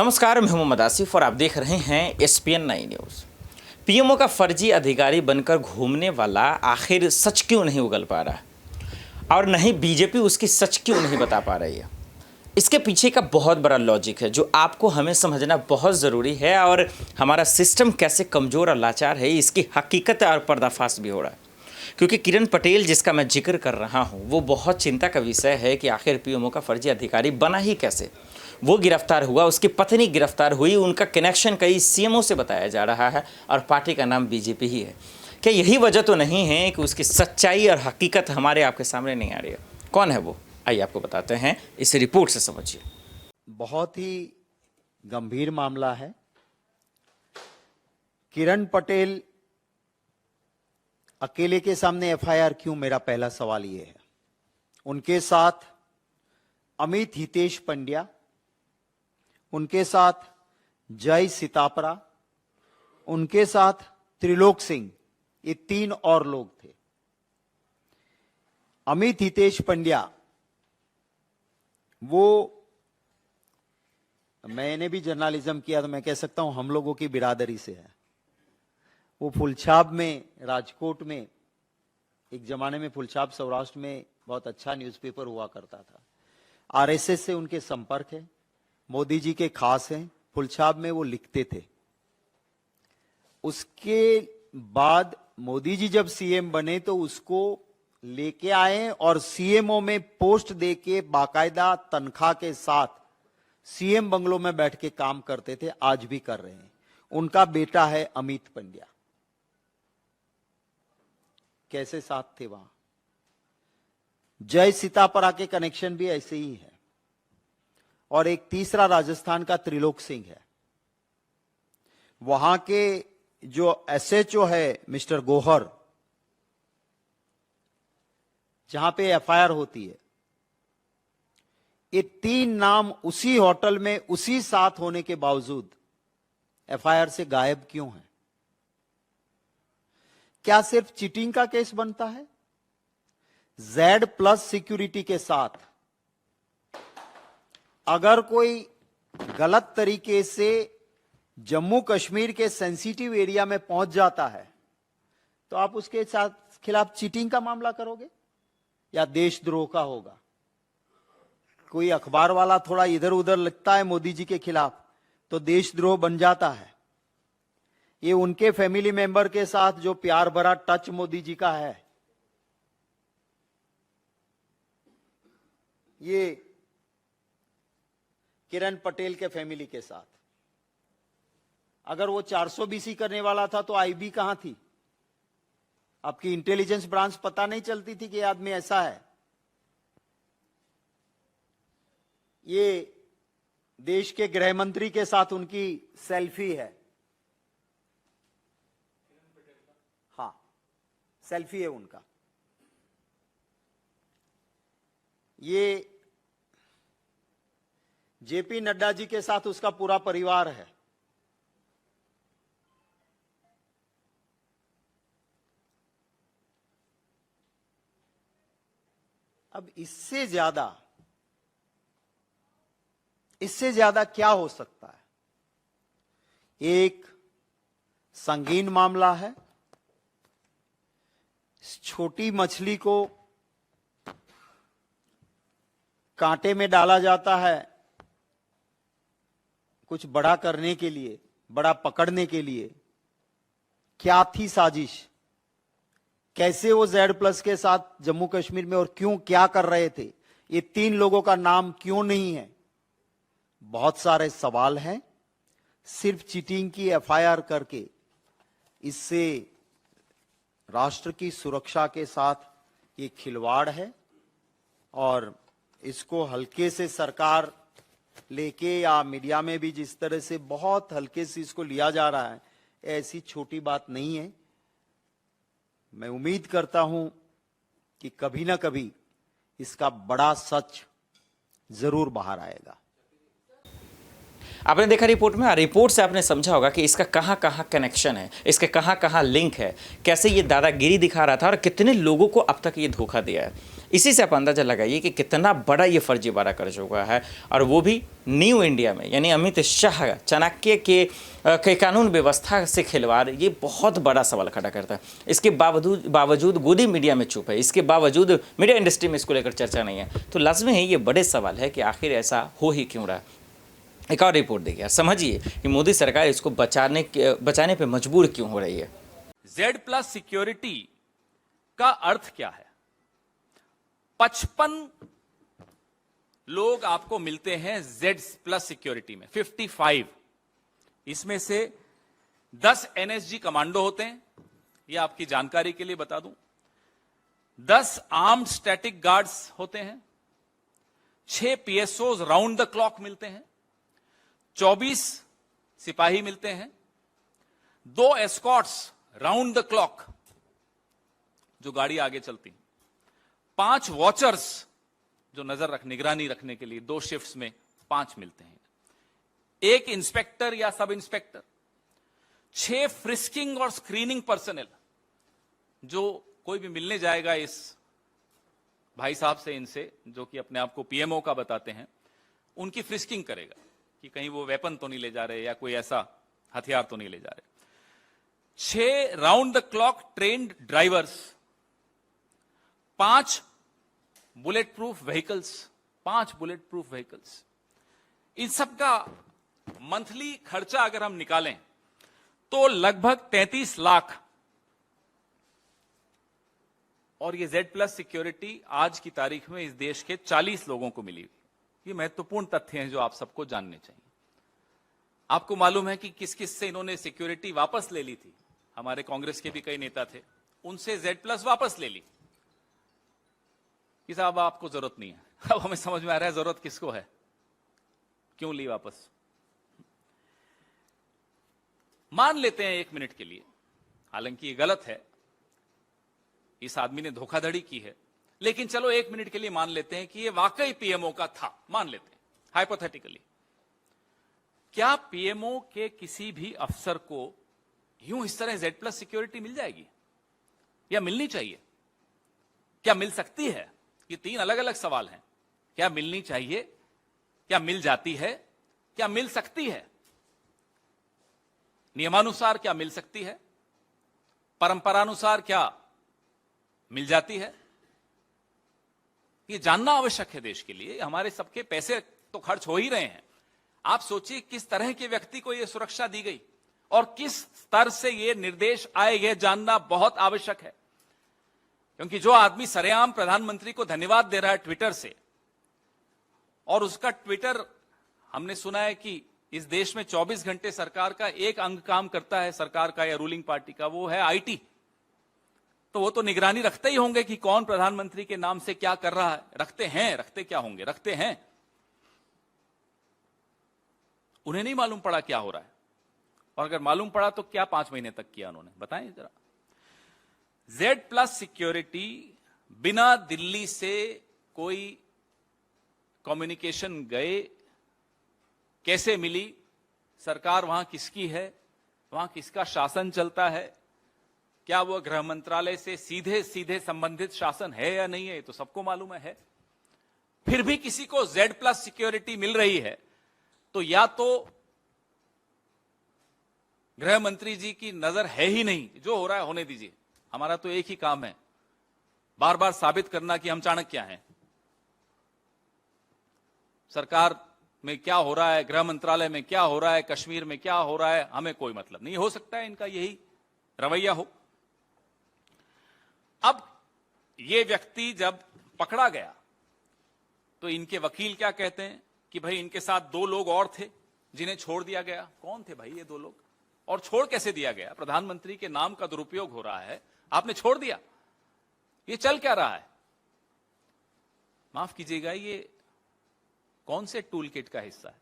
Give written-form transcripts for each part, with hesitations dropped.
नमस्कार, मैं हूं मोहम्मद आसिफ और आप देख रहे हैं एसपीएन 9 न्यूज़। पीएमओ का फर्जी अधिकारी बनकर घूमने वाला आखिर सच क्यों नहीं उगल पा रहा और नहीं बीजेपी उसकी सच क्यों नहीं बता पा रही है। इसके पीछे का बहुत बड़ा लॉजिक है जो आपको हमें समझना बहुत ज़रूरी है और हमारा सिस्टम कैसे कमज़ोर और लाचार है इसकी हकीकत और पर्दाफाश भी हो रहा है। क्योंकि किरण पटेल जिसका मैं जिक्र कर रहा हूँ वो बहुत चिंता का विषय है कि आखिर पीएमओ का फर्जी अधिकारी बना ही कैसे। वो गिरफ्तार हुआ, उसकी पत्नी गिरफ्तार हुई, उनका कनेक्शन कई सीएमओ से बताया जा रहा है और पार्टी का नाम बीजेपी ही है। क्या यही वजह तो नहीं है कि उसकी सच्चाई और हकीकत हमारे आपके सामने नहीं आ रही है? कौन है वो, आइए आपको बताते हैं, इस रिपोर्ट से समझिए। बहुत ही गंभीर मामला है। किरण पटेल अकेले के सामने एफआईआर क्यों, मेरा पहला सवाल यह है। उनके साथ अमित हितेश पंड्या, उनके साथ जय सितापरा, उनके साथ त्रिलोक सिंह, ये तीन और लोग थे। अमित हितेश पंड्या, वो, मैंने भी जर्नलिज्म किया तो मैं कह सकता हूं हम लोगों की बिरादरी से है। वो फुलछाप में, राजकोट में, एक जमाने में फुलछाप सौराष्ट्र में बहुत अच्छा न्यूज़पेपर हुआ करता था। आरएसएस से उनके संपर्क है, मोदी जी के खास हैं। फुलछाप में वो लिखते थे। उसके बाद मोदी जी जब सीएम बने तो उसको लेके आए और सीएमओ में पोस्ट देके बाकायदा तनख्वाह के साथ सीएम बंगलों में बैठ के काम करते थे, आज भी कर रहे हैं। उनका बेटा है अमित पंड्या। कैसे साथ थे वहां। जय सीतापरा के कनेक्शन भी ऐसे ही है। और एक तीसरा राजस्थान का त्रिलोक सिंह है। वहां के जो एसएचओ है मिस्टर गोहर, जहां पे एफआईआर होती है, ये तीन नाम उसी होटल में उसी साथ होने के बावजूद एफआईआर से गायब क्यों है? क्या सिर्फ चीटिंग का केस बनता है? Z+ सिक्योरिटी के साथ अगर कोई गलत तरीके से जम्मू कश्मीर के सेंसिटिव एरिया में पहुंच जाता है तो आप उसके साथ खिलाफ चीटिंग का मामला करोगे या देशद्रोह का होगा? कोई अखबार वाला थोड़ा इधर उधर लिखता है मोदी जी के खिलाफ तो देशद्रोह बन जाता है। ये उनके फैमिली मेंबर के साथ जो प्यार भरा टच मोदी जी का है, ये किरण पटेल के फैमिली के साथ, अगर वो 420 करने वाला था तो आईबी कहां थी? आपकी इंटेलिजेंस ब्रांच पता नहीं चलती थी कि ये आदमी ऐसा है? ये देश के गृह मंत्री के साथ उनकी सेल्फी है। हाँ, सेल्फी है उनका। ये जेपी नड्डा जी के साथ उसका पूरा परिवार है। अब इससे ज्यादा क्या हो सकता है? एक संगीन मामला है। इस छोटी मछली को कांटे में डाला जाता है कुछ बड़ा करने के लिए, बड़ा पकड़ने के लिए। क्या थी साजिश? कैसे वो Z+ के साथ जम्मू कश्मीर में और क्यों, क्या कर रहे थे? ये तीन लोगों का नाम क्यों नहीं है? बहुत सारे सवाल हैं। सिर्फ चीटिंग की एफआईआर करके इससे राष्ट्र की सुरक्षा के साथ ये खिलवाड़ है और इसको हल्के से सरकार लेके या मीडिया में भी जिस तरह से बहुत हल्के से इसको लिया जा रहा है, ऐसी छोटी बात नहीं है। मैं उम्मीद करता हूं कि कभी ना कभी इसका बड़ा सच जरूर बाहर आएगा। आपने देखा रिपोर्ट में, रिपोर्ट से आपने समझा होगा कि इसका कहाँ कहाँ कनेक्शन है, इसके कहाँ कहाँ लिंक है, कैसे ये दादागिरी दिखा रहा था और कितने लोगों को अब तक ये धोखा दिया है। इसी से आप अंदाजा लगाइए कि कितना बड़ा ये फर्जीवाड़ा कर चुका है, और वो भी न्यू इंडिया में। यानी अमित शाह चाणक्य के कानून व्यवस्था से खिलवाड़, ये बहुत बड़ा सवाल खड़ा करता है। इसके बावजूद गोदी मीडिया में चुप है, इसके बावजूद मीडिया इंडस्ट्री में इसको लेकर चर्चा नहीं है। तो लाजमी है, ये बड़े सवाल है कि आखिर ऐसा हो ही क्यों रहा। एक और रिपोर्ट देखिए, समझिए कि मोदी सरकार इसको बचाने पे मजबूर क्यों हो रही है। Z+ सिक्योरिटी का अर्थ क्या है? 55 लोग आपको मिलते हैं Z+ सिक्योरिटी में, 55। इसमें से 10 NSG कमांडो होते हैं, यह आपकी जानकारी के लिए बता दूं। 10 आर्म्ड स्टैटिक गार्ड्स होते हैं, 6 PSOs राउंड द क्लॉक मिलते हैं, 24 सिपाही मिलते हैं, 2 एस्कॉर्ट्स राउंड द क्लॉक जो गाड़ी आगे चलती, 5 वॉचर्स जो निगरानी रखने के लिए 2 शिफ्ट्स में 5 मिलते हैं, 1 इंस्पेक्टर या सब इंस्पेक्टर, 6 फ्रिस्किंग और स्क्रीनिंग पर्सनल, जो कोई भी मिलने जाएगा इस भाई साहब से, इनसे जो कि अपने आप को PMO का बताते हैं, उनकी फ्रिस्किंग करेगा कि कहीं वो वेपन तो नहीं ले जा रहे या कोई ऐसा हथियार तो नहीं ले जा रहे। 6 round the clock trained drivers, 5 bullet proof vehicles, 5 bullet proof vehicles. इन सब का मंथली खर्चा अगर हम निकालें तो लगभग 33 लाख। और ये Z+ सिक्योरिटी आज की तारीख में इस देश के 40 लोगों को मिली। ये महत्वपूर्ण तथ्य हैं जो आप सबको जानने चाहिए। आपको मालूम है कि किस किस से इन्होंने सिक्योरिटी वापस ले ली थी। हमारे कांग्रेस के भी कई नेता थे, उनसे Z+ वापस ले ली कि साहब आपको जरूरत नहीं है। अब हमें समझ में आ रहा है जरूरत किसको है, क्यों ली वापस। मान लेते हैं 1 मिनट के लिए, हालांकि ये गलत है, इस आदमी ने धोखाधड़ी की है, लेकिन चलो 1 मिनट के लिए मान लेते हैं कि ये वाकई PMO का था, मान लेते हैं हाइपोथेटिकली। क्या PMO के किसी भी अफसर को यूं इस तरह Z+ सिक्योरिटी मिल जाएगी या मिलनी चाहिए? क्या मिल सकती है? ये 3 अलग अलग सवाल हैं। क्या मिलनी चाहिए, क्या मिल जाती है, क्या मिल सकती है? नियमानुसार क्या मिल सकती है, परंपरानुसार क्या मिल जाती है? ये जानना आवश्यक है देश के लिए। हमारे सबके पैसे तो खर्च हो ही रहे हैं। आप सोचिए किस तरह के व्यक्ति को यह सुरक्षा दी गई और किस स्तर से यह निर्देश आए, यह जानना बहुत आवश्यक है। क्योंकि जो आदमी सरेआम प्रधानमंत्री को धन्यवाद दे रहा है ट्विटर से, और उसका ट्विटर हमने सुना है कि इस देश में 24 घंटे सरकार का एक अंग काम करता है, सरकार का या रूलिंग पार्टी का, वो है IT। तो वो तो निगरानी रखते ही होंगे कि कौन प्रधानमंत्री के नाम से क्या कर रहा है। रखते क्या होंगे, रखते हैं। उन्हें नहीं मालूम पड़ा क्या हो रहा है, और अगर मालूम पड़ा तो क्या 5 महीने तक किया उन्होंने, बताएं जरा। Z+ सिक्योरिटी बिना दिल्ली से कोई कम्युनिकेशन गए कैसे मिली? सरकार वहां किसकी है, वहां किसका शासन चलता है? क्या वो गृह मंत्रालय से सीधे सीधे संबंधित शासन है या नहीं है? ये तो सबको मालूम है। फिर भी किसी को Z+ सिक्योरिटी मिल रही है तो या तो गृह मंत्री जी की नजर है ही नहीं, जो हो रहा है होने दीजिए, हमारा तो एक ही काम है, बार बार साबित करना कि हम चाणक्य हैं। सरकार में क्या हो रहा है, गृह मंत्रालय में क्या हो रहा है, कश्मीर में क्या हो रहा है, हमें कोई मतलब नहीं। हो सकता है इनका यही रवैया हो। अब ये व्यक्ति जब पकड़ा गया तो इनके वकील क्या कहते हैं कि भाई इनके साथ 2 लोग और थे जिन्हें छोड़ दिया गया। कौन थे भाई ये 2 लोग, और छोड़ कैसे दिया गया? प्रधानमंत्री के नाम का दुरुपयोग हो रहा है, आपने छोड़ दिया। ये चल क्या रहा है? माफ कीजिएगा, ये कौन से टूल किट का हिस्सा है?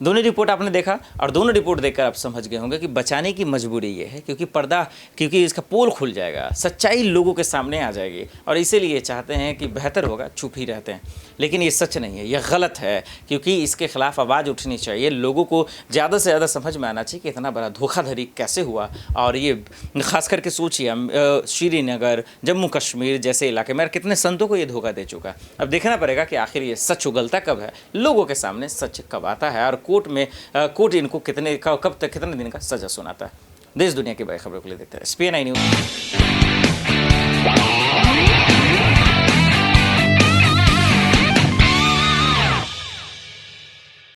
दोनों रिपोर्ट आपने देखा और दोनों रिपोर्ट देखकर आप समझ गए होंगे कि बचाने की मजबूरी ये है, क्योंकि इसका पोल खुल जाएगा, सच्चाई लोगों के सामने आ जाएगी और इसीलिए चाहते हैं कि बेहतर होगा, चुप ही रहते हैं। लेकिन ये सच नहीं है, यह गलत है, क्योंकि इसके खिलाफ आवाज़ उठनी चाहिए। लोगों को ज़्यादा से ज़्यादा समझ में आना चाहिए कि इतना बड़ा धोखाधड़ी कैसे हुआ। और ये खास करके सोचिए, श्रीनगर, जम्मू कश्मीर जैसे इलाके में कितने संतों को ये धोखा दे चुका है। अब देखना पड़ेगा कि आखिर ये सच उगलता कब है, लोगों के सामने सच कब आता है और कोर्ट इनको कब तक कितने दिन का सजा सुनाता है। देश दुनिया की बड़ी खबरों के लिए देखते हैं SPN9 न्यूज़।